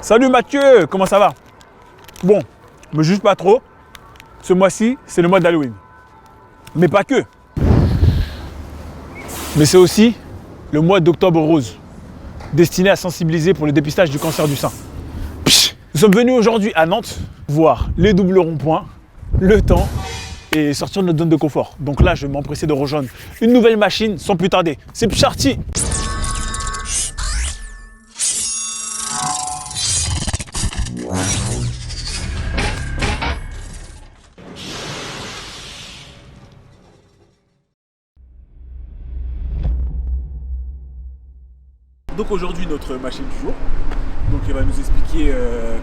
Salut Mathieu, comment ça va? Bon, me juge pas trop. Ce mois-ci, c'est le mois d'Halloween. Mais pas que. Mais c'est aussi le mois d'Octobre Rose, destiné à sensibiliser pour le dépistage du cancer du sein. Nous sommes venus aujourd'hui à Nantes voir les doubles ronds-points, le temps et sortir de notre zone de confort. Donc là, je vais m'empresser de rejoindre une nouvelle machine sans plus tarder. C'est parti! Donc aujourd'hui notre machine du jour, donc elle va nous expliquer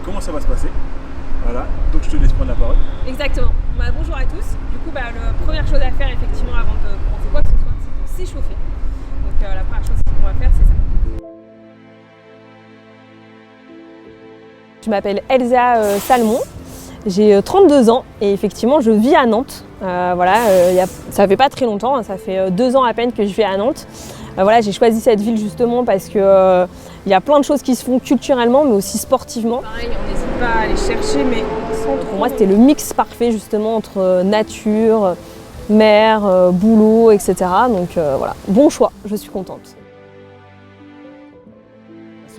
comment ça va se passer. Voilà, donc je te laisse prendre la parole. Exactement. Bonjour à tous. Du coup, la première chose à faire effectivement avant de commencer quoi que ce soit, c'est de s'échauffer. Donc la première chose qu'on va faire, c'est ça. Je m'appelle Elsa Salmon, j'ai 32 ans et effectivement je vis à Nantes. Ça fait pas très longtemps, hein, ça fait 2 ans à peine que je vis à Nantes. J'ai choisi cette ville justement parce que y a plein de choses qui se font culturellement mais aussi sportivement. Pareil, on n'hésite pas à aller chercher, mais pour moi c'était le mix parfait justement entre nature, mer, boulot, etc. Donc voilà, bon choix, je suis contente.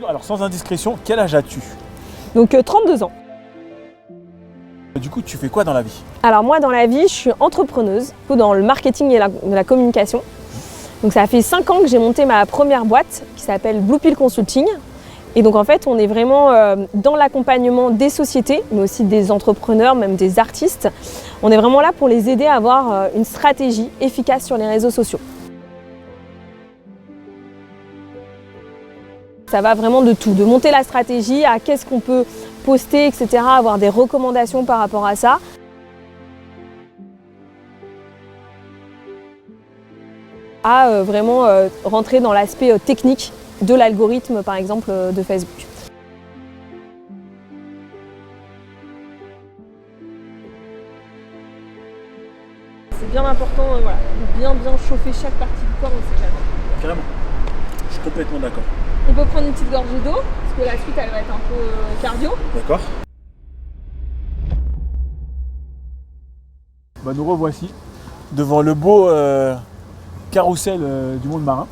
Alors sans indiscrétion, quel âge as-tu? Donc 32 ans. Du coup, tu fais quoi dans la vie? Alors moi dans la vie, je suis entrepreneuse, dans le marketing et la communication. Donc ça fait 5 ans que j'ai monté ma première boîte qui s'appelle Blue Pill Consulting. Et donc en fait, on est vraiment dans l'accompagnement des sociétés, mais aussi des entrepreneurs, même des artistes. On est vraiment là pour les aider à avoir une stratégie efficace sur les réseaux sociaux. Ça va vraiment de tout, de monter la stratégie à qu'est-ce qu'on peut poster, etc., avoir des recommandations par rapport à ça. À vraiment rentrer dans l'aspect technique de l'algorithme, par exemple, de Facebook. C'est bien important de bien chauffer chaque partie du corps, on ne sait jamais. Carrément, je suis complètement d'accord. On peut prendre une petite gorgée d'eau, parce que la suite, elle va être un peu cardio. D'accord. Nous revoici devant le beau carrousel du monde marin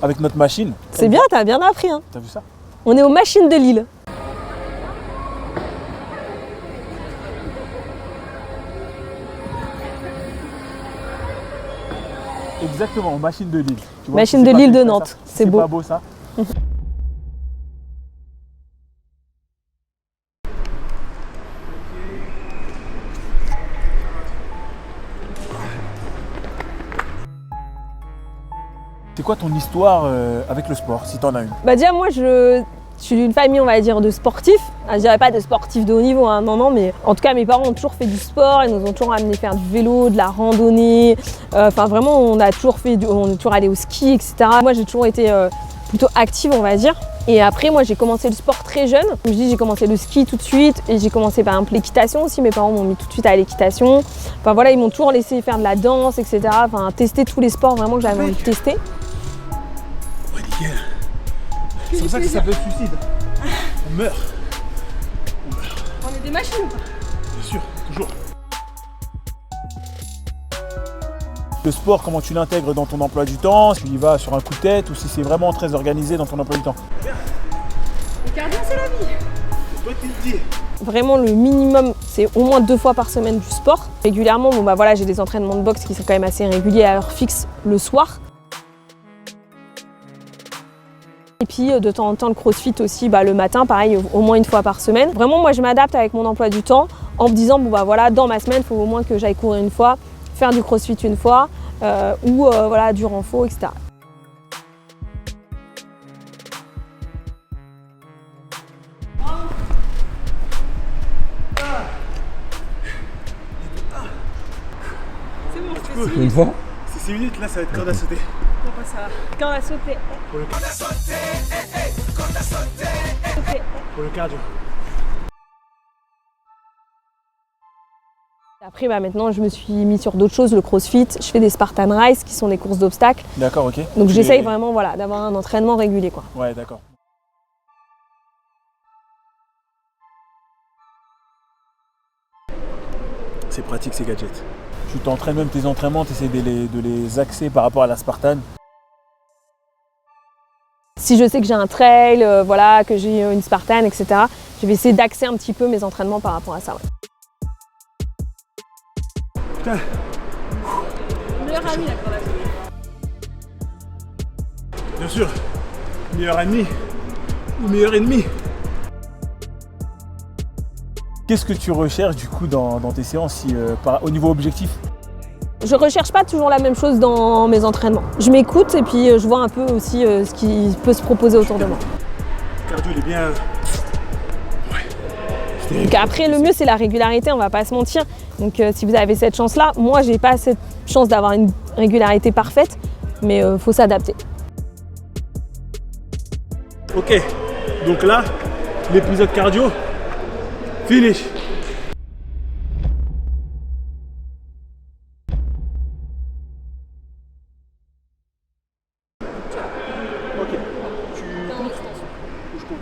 avec notre machine. C'est bien, t'as bien appris. Hein. T'as vu ça? On est aux machines de Lille. Exactement, aux machines de Lille. Tu vois, machine de Lille de Nantes, c'est beau. C'est pas beau ça? C'est quoi ton histoire avec le sport, si t'en as une? Déjà moi je suis d'une famille on va dire de sportifs. Je dirais pas de sportifs de haut niveau, hein, non, mais en tout cas mes parents ont toujours fait du sport, ils nous ont toujours amené faire du vélo, de la randonnée. Vraiment on est toujours allé au ski, etc. Moi j'ai toujours été plutôt active on va dire. Et après moi j'ai commencé le sport très jeune. Comme je dis, j'ai commencé le ski tout de suite et j'ai commencé par exemple l'équitation aussi. Mes parents m'ont mis tout de suite à l'équitation. Ils m'ont toujours laissé faire de la danse, etc. Tester tous les sports vraiment que j'avais envie de tester. C'est pour ça que ça s'appelle suicide. On meurt. On est des machines ou pas? Bien sûr, toujours. Le sport, comment tu l'intègres dans ton emploi du temps? Si tu y vas sur un coup de tête ou si c'est vraiment très organisé dans ton emploi du temps? Le cardio c'est la vie. C'est toi qui le dis. Vraiment le minimum c'est au moins 2 fois par semaine du sport. Régulièrement, j'ai des entraînements de boxe qui sont quand même assez réguliers à heure fixe le soir. Et puis de temps en temps le crossfit aussi le matin, pareil au moins 1 fois par semaine. Vraiment moi je m'adapte avec mon emploi du temps en me disant dans ma semaine il faut au moins que j'aille courir 1 fois, faire du crossfit 1 fois ou du renfort, etc. C'est bon, c'est 6 minutes. 1 fois? C'est 6 minutes, là ça va être corde à sauter. Ça va. Corde à sauter. Pour le Pour le cardio. Après, maintenant, je me suis mis sur d'autres choses, le crossfit. Je fais des Spartan Race, qui sont des courses d'obstacles. D'accord, ok. Donc j'essaye vraiment d'avoir un entraînement régulier, quoi. Ouais, d'accord. c'est pratique ces gadgets. Tu t'entraînes même tes entraînements, tu essaies de les axer par rapport à la Spartan. Si je sais que j'ai un trail, voilà, que j'ai une Spartan, etc., je vais essayer d'axer un petit peu mes entraînements par rapport à ça. Ouais. Putain. Meilleur ami la corde à gauche. Bien sûr, meilleur ami ou meilleur ennemi. Qu'est-ce que tu recherches du coup dans tes séances au niveau objectif? Je recherche pas toujours la même chose dans mes entraînements. Je m'écoute et puis je vois un peu aussi ce qui peut se proposer autour de moi. Le cardio il est bien. Ouais. Donc après le mieux c'est la régularité, on va pas se mentir. Donc si vous avez cette chance-là, moi j'ai pas cette chance d'avoir une régularité parfaite, mais faut s'adapter. Ok, donc là, l'épisode cardio, finish. Ok, tu comptes ou je compte?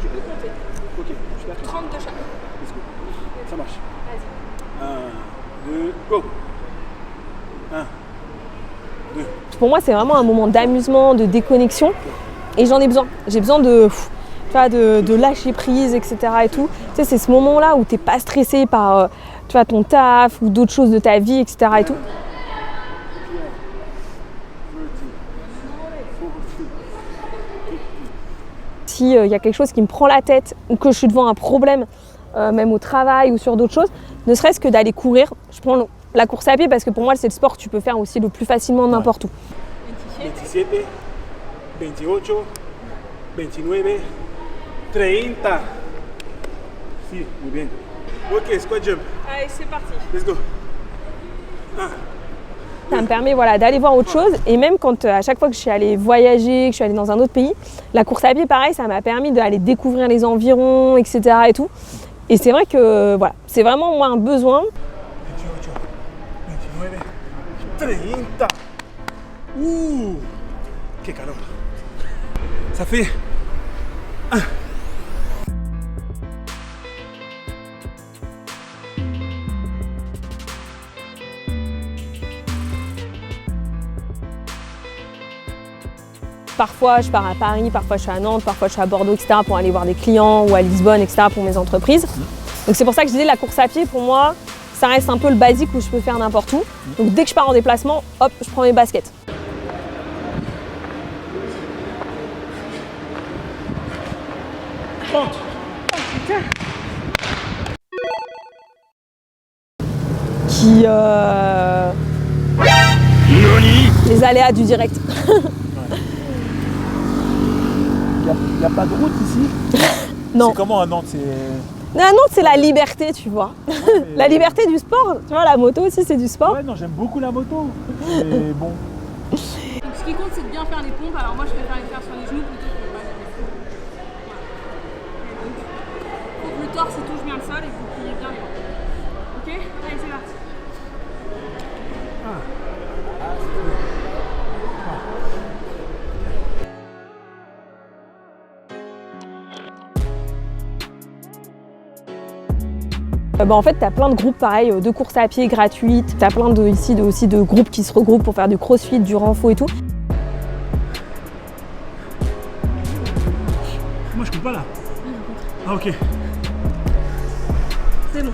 Tu peux compter. Ok, je suis d'accord. 30 de chaque. Let's go. Ça marche. Vas-y. 1, 2, go. 1, 2. Pour moi c'est vraiment un moment d'amusement, de déconnexion. Et j'en ai besoin. J'ai besoin de lâcher prise, etc. et tout. Tu sais, c'est ce moment-là où tu n'es pas stressé par ton taf ou d'autres choses de ta vie, etc. et tout. S'il y a quelque chose qui me prend la tête ou que je suis devant un problème, même au travail ou sur d'autres choses, ne serait-ce que d'aller courir. Je prends la course à pied parce que pour moi, c'est le sport que tu peux faire aussi le plus facilement n'importe où. 27, 28, 29, 30. Si, muy bien. Ok, squat jump. Allez, c'est parti. Let's go. Ça me permet d'aller voir autre chose. Et même quand à chaque fois que je suis allée voyager, que je suis allée dans un autre pays, la course à pied, pareil, ça m'a permis d'aller découvrir les environs, etc. et tout. Et c'est vrai que voilà, c'est vraiment moi un besoin. 28, 29, 30. Quel calor. Ça fait 1. Parfois, je pars à Paris, parfois je suis à Nantes, parfois je suis à Bordeaux, etc. pour aller voir des clients ou à Lisbonne, etc. pour mes entreprises. Donc c'est pour ça que je disais la course à pied, pour moi, ça reste un peu le basique où je peux faire n'importe où. Donc dès que je pars en déplacement, hop, je prends mes baskets. 30. Qui les aléas du direct. Il n'y a pas de route ici? Non. C'est comment à Nantes? À Nantes, c'est la liberté, tu vois. La liberté du sport. Tu vois, la moto aussi, c'est du sport. Ouais, non, j'aime beaucoup la moto. Mais bon. Donc, ce qui compte, c'est de bien faire les pompes. Alors moi, je préfère les faire sur les genoux plutôt que pas les mettre. Voilà. Donc, faut que le torse touche bien le sol et que vous pliez bien les bras. Ok? Allez, c'est parti. En fait, tu as plein de groupes pareil, de courses à pied gratuites. Tu as plein aussi de groupes qui se regroupent pour faire du crossfit, du renfo et tout. Moi, je compte pas là. Ah, ok. C'est bon.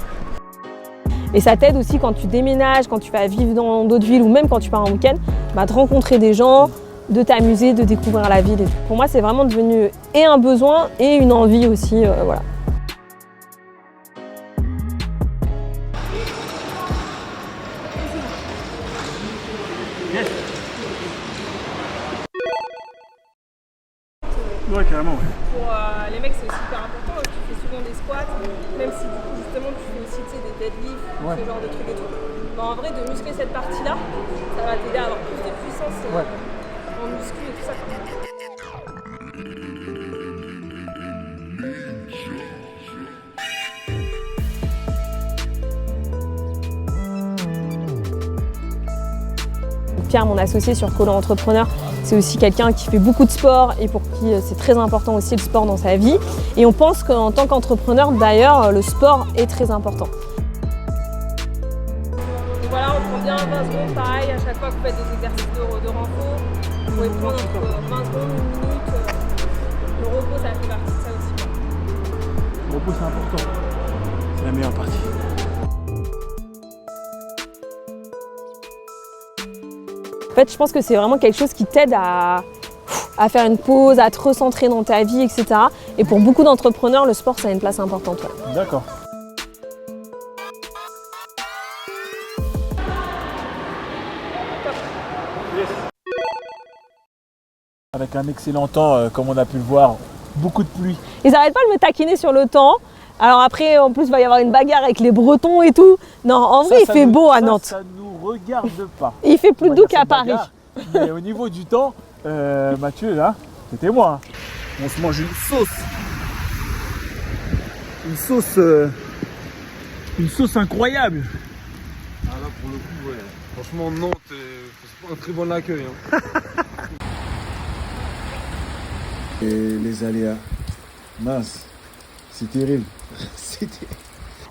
Et ça t'aide aussi quand tu déménages, quand tu vas vivre dans d'autres villes ou même quand tu pars en week-end, de rencontrer des gens, de t'amuser, de découvrir la ville. Pour moi, c'est vraiment devenu et un besoin et une envie aussi. Voilà. Ouais, carrément, ouais. Pour les mecs, c'est aussi hyper important. Tu fais souvent des squats, même si justement tu fais aussi des deadlifts, ce genre de trucs et tout. En vrai, de muscler cette partie-là, ça va t'aider à avoir plus de puissance en muscu et tout ça. Pierre, mon associé sur Collant Entrepreneur, c'est aussi quelqu'un qui fait beaucoup de sport et pour qui c'est très important aussi le sport dans sa vie. Et on pense qu'en tant qu'entrepreneur, d'ailleurs, le sport est très important. 15-20 secondes, pareil, à chaque fois que vous faites des exercices de renfort, vous pouvez prendre entre 20 secondes, une minute. Le repos, ça fait partie de ça aussi. Le repos, c'est important. C'est la meilleure partie. En fait, je pense que c'est vraiment quelque chose qui t'aide à faire une pause, à te recentrer dans ta vie, etc. Et pour beaucoup d'entrepreneurs, le sport, ça a une place importante. Ouais. D'accord. Avec un excellent temps, comme on a pu le voir, beaucoup de pluie. Ils n'arrêtent pas de me taquiner sur le temps. Alors après, en plus, il va y avoir une bagarre avec les Bretons et tout. Non, en vrai, il fait beau à Nantes. Ça nous regarde pas. Il fait plus doux qu'à Paris. Mais au niveau du temps, Mathieu, là, c'était moi. On se mange une sauce. Une sauce incroyable. Ah là, pour le coup, ouais. Franchement, Nantes, c'est pas un très bon accueil. Hein. Et les aléas, mince, c'est terrible.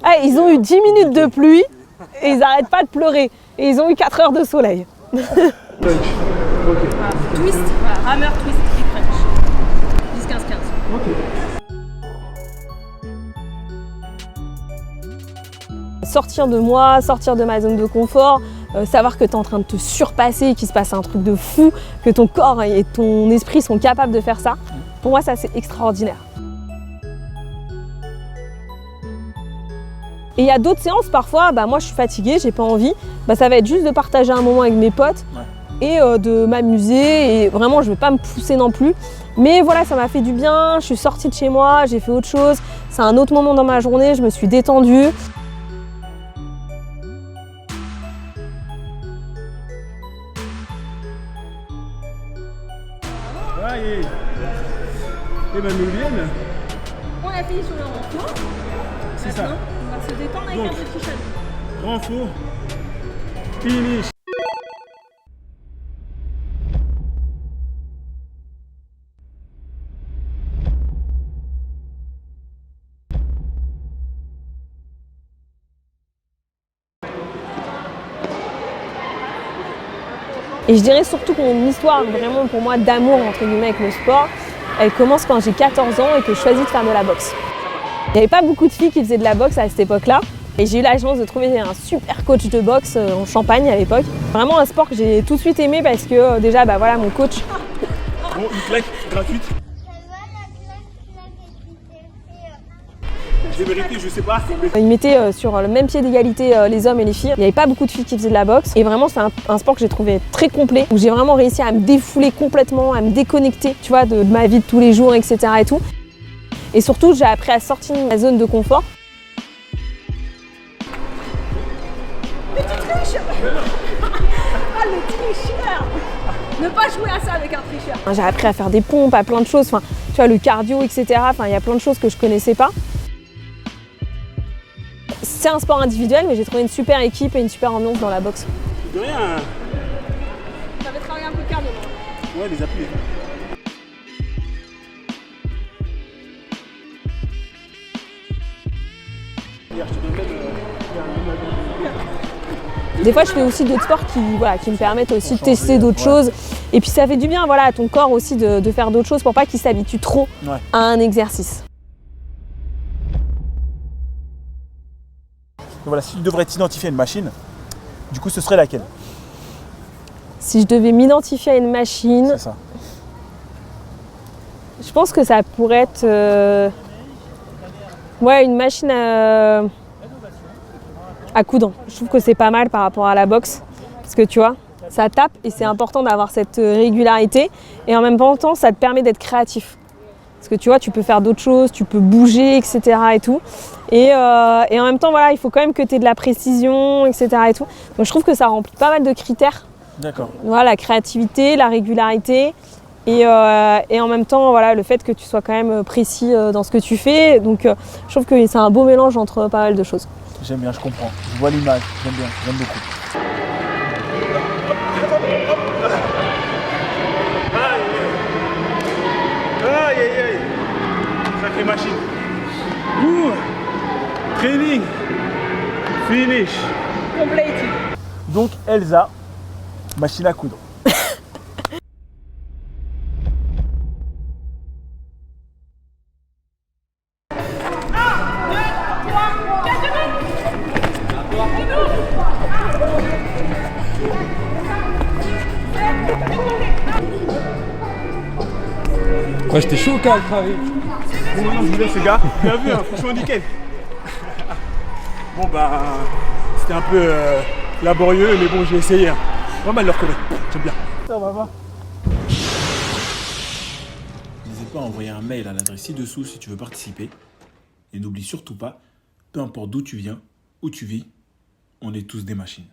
Ah, ils ont eu 10 minutes de pluie et ils n'arrêtent pas de pleurer. Et ils ont eu 4 heures de soleil. Voilà, twist, voilà, hammer, twist et crunch. 10-15-15. Sortir de moi, sortir de ma zone de confort, savoir que tu es en train de te surpasser, qu'il se passe un truc de fou, que ton corps et ton esprit sont capables de faire ça. Pour moi, ça, c'est extraordinaire. Et il y a d'autres séances, parfois, moi je suis fatiguée, j'ai pas envie. Ça va être juste de partager un moment avec mes potes et de m'amuser. Et vraiment, je vais pas me pousser non plus. Mais voilà, ça m'a fait du bien, je suis sortie de chez moi, j'ai fait autre chose. C'est un autre moment dans ma journée, je me suis détendue. Et Manoulienne, On a fini sur le renfort. c'est ça. On va se détendre avec Donc, un petit chalet. Renfort, finish. Et je dirais surtout que mon histoire, vraiment pour moi, d'amour entre guillemets avec le sport, elle commence quand j'ai 14 ans et que je choisis de faire de la boxe. Il n'y avait pas beaucoup de filles qui faisaient de la boxe à cette époque-là. Et j'ai eu la chance de trouver un super coach de boxe en Champagne à l'époque. Vraiment un sport que j'ai tout de suite aimé parce que déjà, voilà, mon coach. Bon, une claque gratuite. De vérité, je sais pas. Il mettait sur le même pied d'égalité les hommes et les filles. Il n'y avait pas beaucoup de filles qui faisaient de la boxe. Et vraiment, c'est un sport que j'ai trouvé très complet, où j'ai vraiment réussi à me défouler complètement, à me déconnecter, tu vois, de ma vie de tous les jours, etc. et tout. Et surtout, j'ai appris à sortir de ma zone de confort. Mais tu triches. Ah, le tricheur. Ne pas jouer à ça avec un tricheur. J'ai appris à faire des pompes, à plein de choses, enfin, tu vois, le cardio, etc. Enfin, il y a plein de choses que je connaissais pas. C'est un sport individuel, mais j'ai trouvé une super équipe et une super ambiance dans la boxe. De rien. Ça va travailler un peu le cardio. Ouais, les appuis. Des fois, je fais aussi d'autres sports qui me permettent aussi de tester d'autres choses. Et puis, ça fait du bien à ton corps aussi de faire d'autres choses pour pas qu'il s'habitue trop à un exercice. Voilà, si tu devrais t'identifier à une machine, du coup, ce serait laquelle? Si je devais m'identifier à une machine, C'est ça. je pense que ça pourrait être une machine à coudre. Je trouve que c'est pas mal par rapport à la boxe. Parce que tu vois, ça tape et c'est important d'avoir cette régularité. Et en même temps, ça te permet d'être créatif. Parce que tu vois, tu peux faire d'autres choses, tu peux bouger, etc. et tout. Et en même temps, il faut quand même que tu aies de la précision, etc. et tout. Donc je trouve que ça remplit pas mal de critères. D'accord. Voilà, la créativité, la régularité. Et en même temps, le fait que tu sois quand même précis dans ce que tu fais. Donc je trouve que c'est un beau mélange entre pas mal de choses. J'aime bien, je comprends. Je vois l'image, j'aime bien, j'aime beaucoup. Aïe aïe aïe. Sacrée machine. Ouh. Training. Finish. Complété. Donc Elsa, machine à coudre. Ouais, j'étais chaud quand même. Bon, maintenant je vous laisse les gars. Bien vu, hein, franchement nickel. Bon bah, c'était un peu laborieux, mais bon j'ai essayé. Hein. Pas mal de le reconnaître, j'aime bien. Ça va. N'hésite pas à envoyer un mail à l'adresse ci-dessous si tu veux participer. Et n'oublie surtout pas, peu importe d'où tu viens, où tu vis, on est tous des machines.